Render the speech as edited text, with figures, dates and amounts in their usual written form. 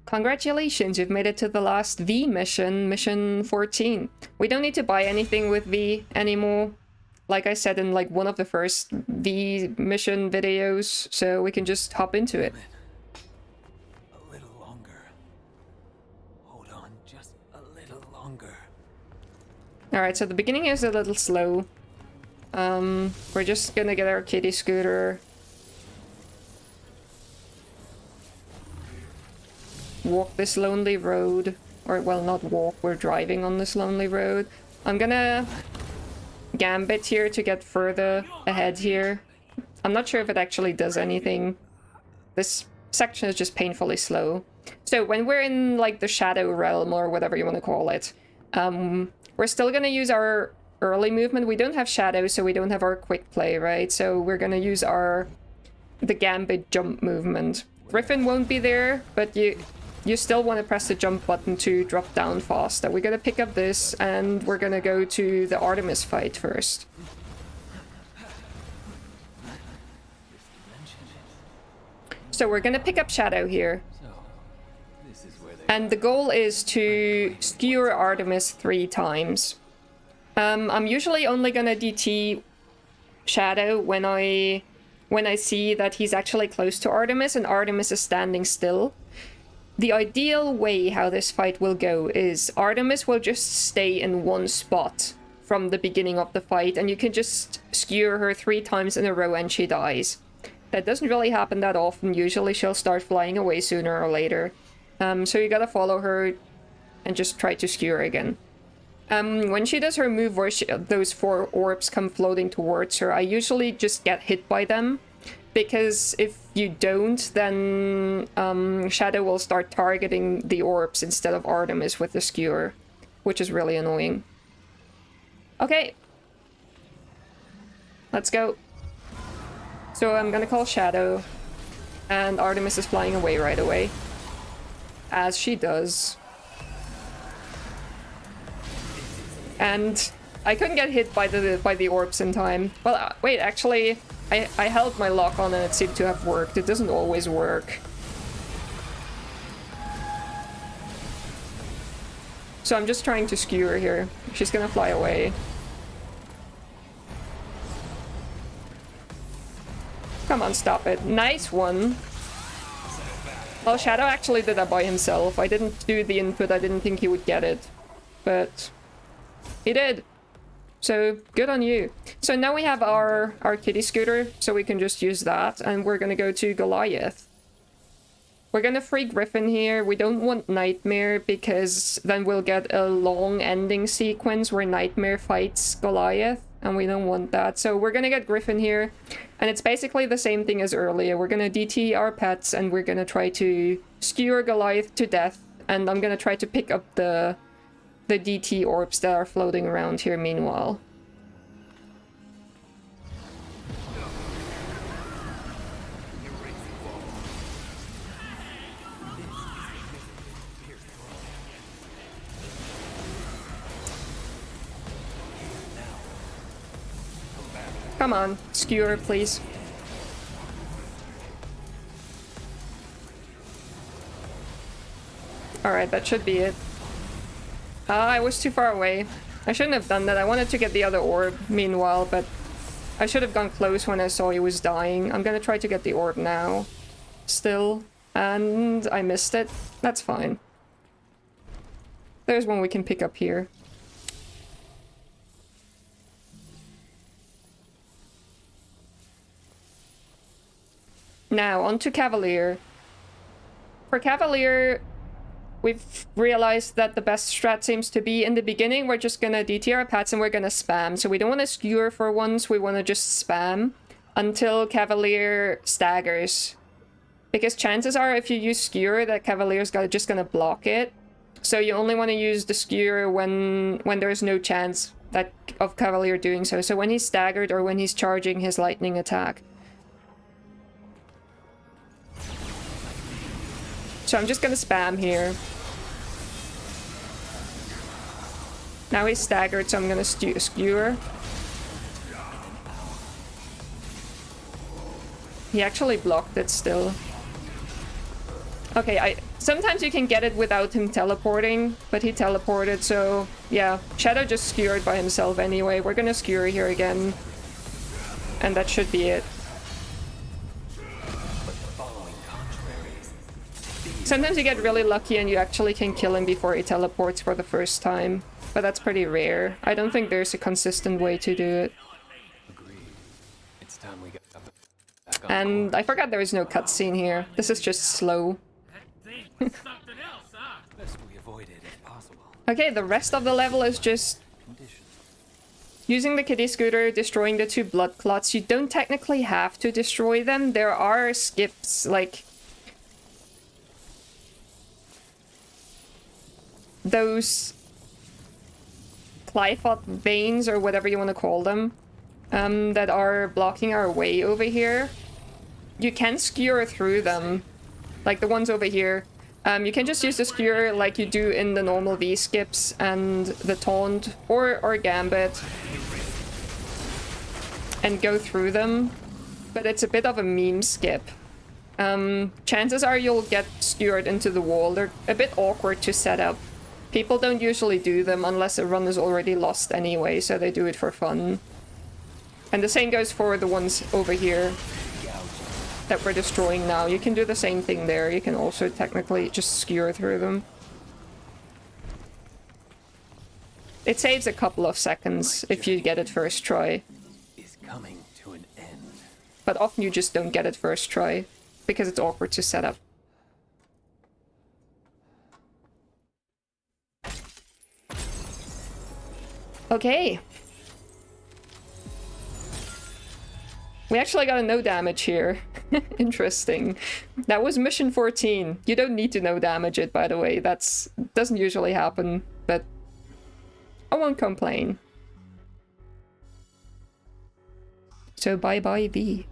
Congratulations, you've made it to the last V mission, mission 14. We don't need to buy anything with V anymore, like I said in like one of the first V mission videos, so we can just hop into it. A little longer. Hold on, just a little longer. Alright, so the beginning is a little slow. We're just gonna get our kitty scooter. Walk this lonely road. Or, well, not walk, we're driving on this lonely road. I'm gonna gambit here to get further ahead here. I'm not sure if it actually does anything. This section is just painfully slow. So when we're in, like, the shadow realm, or whatever you want to call it, we're still gonna use our early movement. We don't have shadow, so we don't have our quick play, right? So we're gonna use the gambit jump movement. Griffin won't be there, but you still want to press the jump button to drop down faster. We're gonna pick up this, and we're gonna go to the Artemis fight first. So we're gonna pick up Shadow here. And the goal is to skewer Artemis 3 times. I'm usually only gonna DT Shadow when I see that he's actually close to Artemis and Artemis is standing still. The ideal way how this fight will go is Artemis will just stay in one spot from the beginning of the fight, and you can just skewer her 3 times in a row and she dies. That doesn't really happen that often. Usually she'll start flying away sooner or later. So you gotta follow her and just try to skewer again. When she does her move where those 4 orbs come floating towards her, I usually just get hit by them. Because if you don't, then Shadow will start targeting the orbs instead of Artemis with the skewer, which is really annoying. Okay. Let's go. So I'm gonna call Shadow, and Artemis is flying away right away. As she does. And I couldn't get hit by the orbs in time. Well, wait, actually, I held my lock on and it seemed to have worked. It doesn't always work. So I'm just trying to skewer here. She's gonna fly away. Come on, stop it. Nice one. Well, Shadow actually did that by himself. I didn't do the input. I didn't think he would get it. But he did. So, good on you. So now we have our kitty scooter, so we can just use that, and we're gonna go to Goliath. We're gonna free Griffin here. We don't want Nightmare, because then we'll get a long ending sequence where Nightmare fights Goliath, and we don't want that. So we're gonna get Griffin here, and it's basically the same thing as earlier. We're gonna DT our pets, and we're gonna try to skewer Goliath to death, and I'm gonna try to pick up the DT orbs that are floating around here meanwhile. Come on, skewer, please. Alright, that should be it. I was too far away. I shouldn't have done that. I wanted to get the other orb meanwhile, but I should have gone close when I saw he was dying. I'm gonna try to get the orb now. Still. And I missed it. That's fine. There's one we can pick up here. Now, on to Cavalier. For Cavalier, we've realized that the best strat seems to be in the beginning, we're just gonna DT our pets and we're gonna spam. So we don't want to skewer for once, we want to just spam until Cavalier staggers. Because chances are if you use skewer that Cavalier's just gonna block it. So you only want to use the skewer when there's no chance of Cavalier doing so. So when he's staggered or when he's charging his lightning attack. So I'm just gonna spam here. Now he's staggered, so I'm gonna skewer. He actually blocked it still. Okay, sometimes you can get it without him teleporting, but he teleported, so yeah. Shadow just skewered by himself anyway. We're gonna skewer here again. And that should be it. Sometimes you get really lucky and you actually can kill him before he teleports for the first time. But that's pretty rare. I don't think there's a consistent way to do it. It's time we got back on And I forgot there is no cutscene here. This is just slow. Best we avoid it if possible. Okay, the rest of the level is just using the kiddie scooter, destroying the 2 blood clots. You don't technically have to destroy them. There are skips, like those Glyphot veins, or whatever you want to call them, that are blocking our way over here. You can skewer through them, like the ones over here. You can just use the skewer like you do in the normal V-skips and the taunt or gambit and go through them, but it's a bit of a meme skip. Chances are you'll get skewered into the wall. They're a bit awkward to set up. People don't usually do them unless a run is already lost anyway, so they do it for fun. And the same goes for the ones over here that we're destroying now. You can do the same thing there. You can also technically just skewer through them. It saves a couple of seconds if you get it first try. Is coming to an end. But often you just don't get it first try because it's awkward to set up. Okay. We actually got a no damage here. Interesting. That was mission 14. You don't need to no damage it, by the way. That's doesn't usually happen, but I won't complain. So bye bye V.